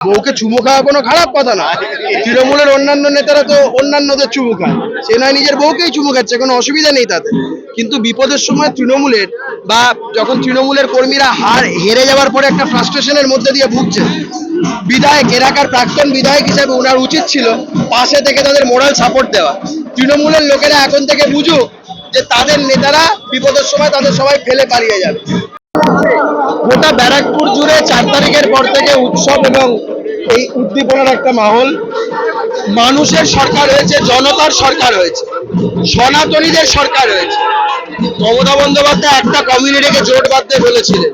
বউকে চুমু খাওয়া কোনো খারাপ কথা না। তৃণমূলের অন্যান্য নেতারা তো অন্যান্যদের চুমু খায়, সে নয় নিজের বউকেই চুমু খাচ্ছে, কোনো অসুবিধা নেই তাতে। কিন্তু বিপদের সময় তৃণমূলের বা যখন তৃণমূলের কর্মীরা হেরে যাওয়ার পরে একটা ফ্রাস্ট্রেশনের মধ্যে দিয়ে ভুগছে, বিধায়ক এলাকার প্রাক্তন বিধায়ক হিসেবে ওনার উচিত ছিল পাশে থেকে তাদের মোরাল সাপোর্ট দেওয়া। তৃণমূলের লোকেরা এখন থেকে বুঝুক যে তাদের নেতারা বিপদের সময় তাদের সবাই ফেলে পালিয়ে যাবে। গোটা ব্যারাকপুর জুড়ে 4 তারিখের পর থেকে উৎসব এবং এই উদ্দীপনার একটা মাহল। মানুষের সরকার হয়েছে, জনতার সরকার হয়েছে, সনাতনীদের সরকার হয়েছে। মমতা বন্দ্যোপাধ্যায় একটা কমিউনিটিকে জোট বাঁধতে বলেছিলেন,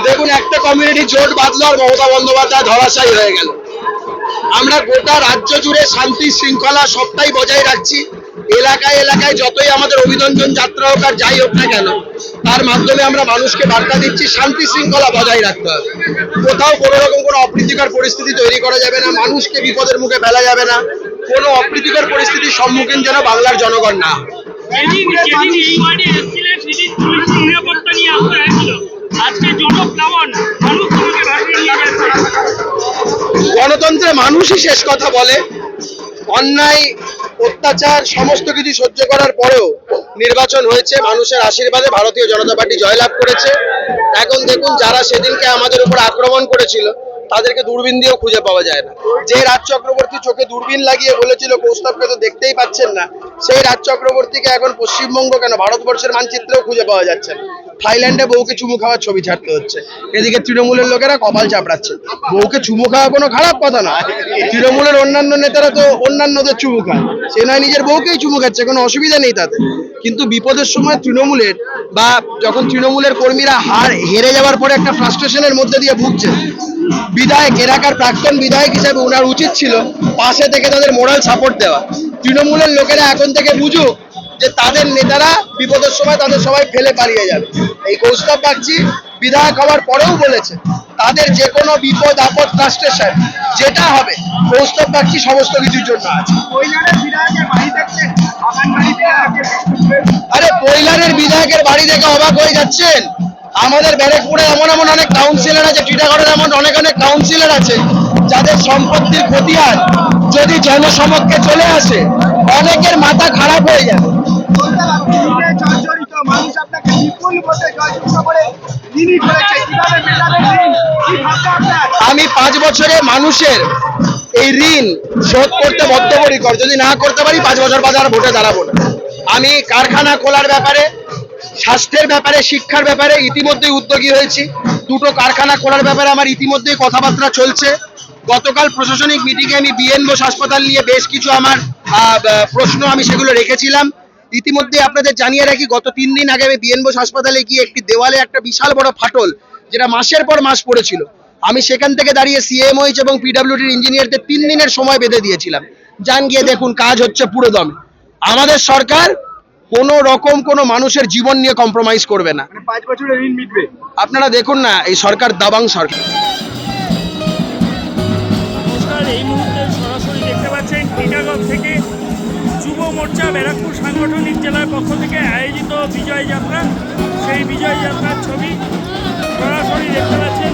দেখুন একটা কমিউনিটি জোট বাঁধলো আর মমতা বন্দ্যোপাধ্যায় ধরাশায়ী হয়ে গেল। আমরা গোটা রাজ্য জুড়ে শান্তি শৃঙ্খলা সবটাই বজায় রাখছি। এলাকায় এলাকায় যতই আমাদের অভিনন্দন যাত্রা হোক আর যাই হোক না কেন, তার মাধ্যমে আমরা মানুষকে বার্তা দিচ্ছি শান্তি শৃঙ্খলা বজায় রাখতে হবে। কোথাও কোনো রকম কোনো অপ্রীতিকর পরিস্থিতি তৈরি করা যাবে না, মানুষকে বিপদের মুখে ফেলা যাবে না, কোনো অপ্রীতিকর পরিস্থিতির সম্মুখীন যেন বাংলার জনগণ না। গণতন্ত্রে মানুষই শেষ কথা বলে। অন্যায় অত্যাচার সমস্ত কিছু সহ্য করার পরেও নির্বাচন হয়েছে, মানুষের আশীর্বাদে ভারতীয় জনতা পার্টি জয়লাভ করেছে। এখন দেখুন যারা সেদিনকে আমাদের উপর আক্রমণ করেছিল তাদেরকে দূরবীন দিয়েও খুঁজে পাওয়া যায় না। যে রাজ চক্রবর্তী চোখে দূরবীন লাগিয়ে বলেছিল কৌস্তবকে তো দেখতেই পাচ্ছেন না, সেই রাজ চক্রবর্তীকে এখন পশ্চিমবঙ্গ কেন ভারতবর্ষের মানচিত্রেও খুঁজে পাওয়া যাচ্ছে না। থাইল্যান্ডে বউকে চুমু খাওয়ার ছবি ছাড়তে হচ্ছে, এদিকে তৃণমূলের লোকেরা কপাল চাপড়াচ্ছে। বউকে চুমু খাওয়া কোনো খারাপ কথা না। তৃণমূলের অন্যান্য নেতারা তো অন্যান্যদের চুমু খায়, সে নয় নিজের বউকেই চুমু খাচ্ছে, কোনো অসুবিধা নেই তাতে। কিন্তু বিপদের সময় তৃণমূলের বা যখন তৃণমূলের কর্মীরা হেরে যাওয়ার পরে একটা ফ্রাস্ট্রেশনের মধ্যে দিয়ে ভুগছে, বিধায়ক এলাকার প্রাক্তন বিধায়ক হিসেবে ওনার উচিত ছিল পাশে থেকে তাদের মোরাল সাপোর্ট দেওয়া। তৃণমূলের লোকেরা এখন থেকে বুঝুক যে তাদের নেতারা বিপদের সময় তাদের সবাই ফেলে পালিয়ে যাবে। এই কৌস্তব বাগচি বিধায়ক হওয়ার পরেও বলেছে তাদের যে কোনো বিপদ আপদ ফ্রাস্ট্রেশন যেটা হবে কৌস্তব বাগচি সমস্ত কিছুর জন্য আছে। আরে কৈলানের বিধায়কের বাড়ি থেকে অবাক হয়ে যাচ্ছেন? আমাদের ব্যারাকপুরে এমন এমন অনেক কাউন্সিলর আছে, টিটাগড়ের এমন অনেক অনেক কাউন্সিলর আছে যাদের সম্পত্তির খতিয়ান যদি জনসমক্ষে চলে আসে অনেকের মাথা খারাপ হয়ে যাবে। আমি 5 বছরে মানুষের এই ঋণ শোধ করতে বদ্ধপরিকর, যদি না করতে পারি 5 বছর বাদে আর ভোটে দাঁড়াবো না। আমি কারখানা খোলার ব্যাপারে, স্বাস্থ্যের ব্যাপারে, শিক্ষার ব্যাপারে ইতিমধ্যেই উদ্যোগী হয়েছি। 2টো কারখানা খোলার ব্যাপারে আমার ইতিমধ্যেই কথাবার্তা চলছে। গতকাল প্রশাসনিক মিটিংয়ে আমি বিএন বোস হাসপাতাল নিয়ে বেশ কিছু আমার প্রশ্ন আমি সেগুলো রেখেছিলাম। ইতিমধ্যে আপনাদের জানিয়ে রাখি, গত 3 দিন আগে আমি বিএন বোস হাসপাতালে গিয়ে একটি দেওয়ালে একটা বিশাল বড় ফাটল, যেটা মাসের পর মাস পড়েছিল, আমি সেখান থেকে দাঁড়িয়ে সিএমওইচ এবং পিডব্লিউডির ইঞ্জিনিয়ারদের 3 দিনের সময় বেঁধে দিয়েছিলাম। যান গিয়ে দেখুন কাজ হচ্ছে পুরো দমে। আমাদের সরকার কোনো রকম কোনো মানুষের জীবন নিয়ে কম্প্রোমাইজ করবে না। 5 বছরের ঋণ মিটবে। আপনারা দেখুন না, এই সরকার দাবাং সরকার। নমস্কার, এই মুহূর্তে সরাসরি দেখতে পাচ্ছেন টিটাগড় থেকে যুব মোর্চা ব্যারাকপুর সাংগঠনিক জেলার পক্ষ থেকে আয়োজিত বিজয় যাত্রা। সেই বিজয় যাত্রার ছবি সরাসরি দেখতে পাচ্ছেন।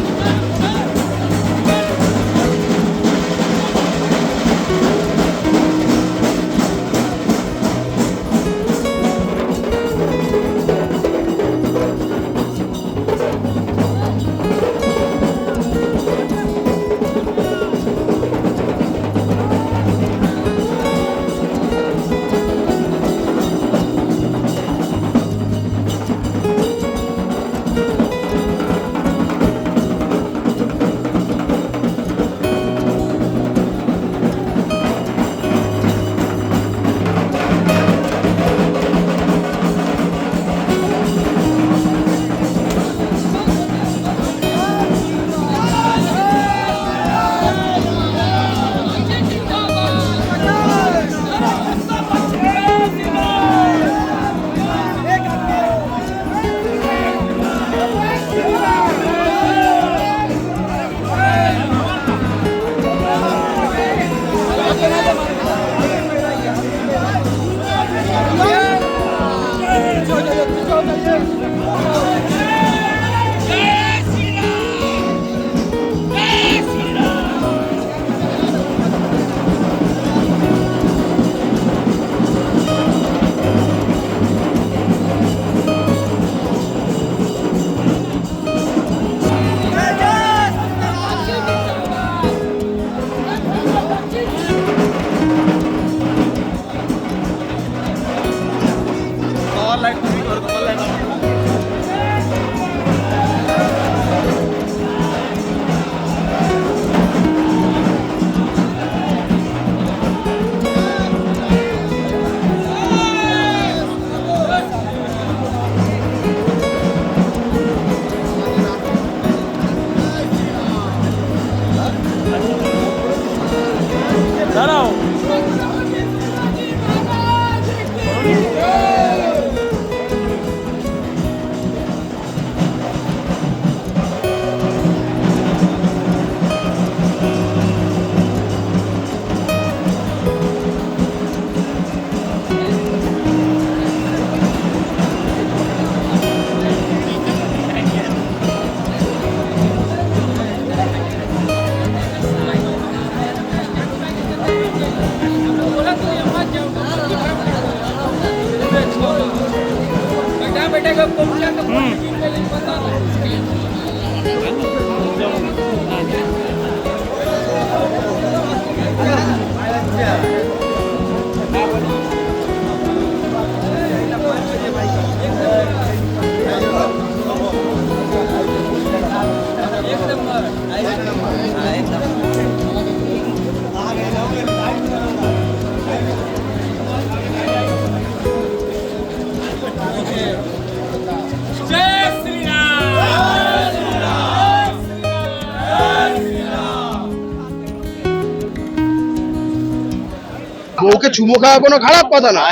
বউকে চুমু খাওয়া কোনো খারাপ কথা না।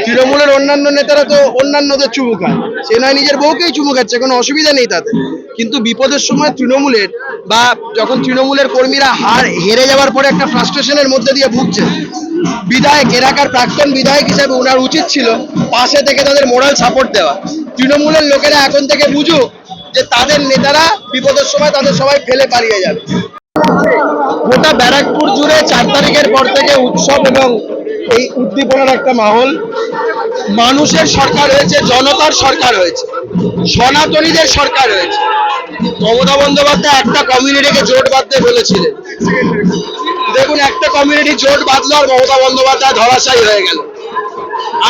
তৃণমূলের অন্যান্য নেতারা তো অন্যান্যদের চুমু খায়, সে নয় নিজের বউকেই চুমু খাচ্ছে, কোনো অসুবিধা নেই তাতে। কিন্তু বিপদের সময় তৃণমূলের বা যখন তৃণমূলের কর্মীরা হেরে যাওয়ার পরে একটা ফ্রাস্ট্রেশনের মধ্যে দিয়ে ভুগছে, বিধায়ক এলাকার প্রাক্তন বিধায়ক হিসেবে ওনার উচিত ছিল পাশে থেকে তাদের মোরাল সাপোর্ট দেওয়া। তৃণমূলের লোকেরা এখন থেকে বুঝুক যে তাদের নেতারা বিপদের সময় তাদের সবাই ফেলে পালিয়ে যাবে। গোটা ব্যারাকপুর জুড়ে 4 তারিখের পর থেকে উৎসব এবং এই উদ্দীপনার একটা মাহল। মানুষের সরকার হয়েছে, জনতার সরকার হয়েছে, সনাতনীদের সরকার হয়েছে। মমতা বন্দ্যোপাধ্যায় একটা কমিউনিটিকে জোট বাঁধতে বলেছিলেন, দেখুন একটা কমিউনিটি জোট বাঁধলো আর মমতা বন্দ্যোপাধ্যায় ধরাশায়ী হয়ে গেল।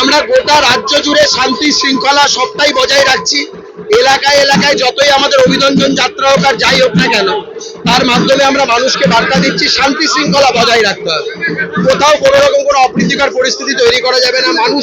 আমরা গোটা রাজ্য জুড়ে শান্তি শৃঙ্খলা সবটাই বজায় রাখছি। এলাকায় এলাকায় যতই আমাদের অভিনন্দন যাত্রা হোক আর যাই হোক না কেন, তার মাধ্যমে আমরা মানুষকে বার্তা দিচ্ছি শান্তি শৃঙ্খলা বজায় রাখতে হবে। কোথাও কোনো রকম কোনো অপ্রীতিকর পরিস্থিতি তৈরি করা যাবে না। মানুষ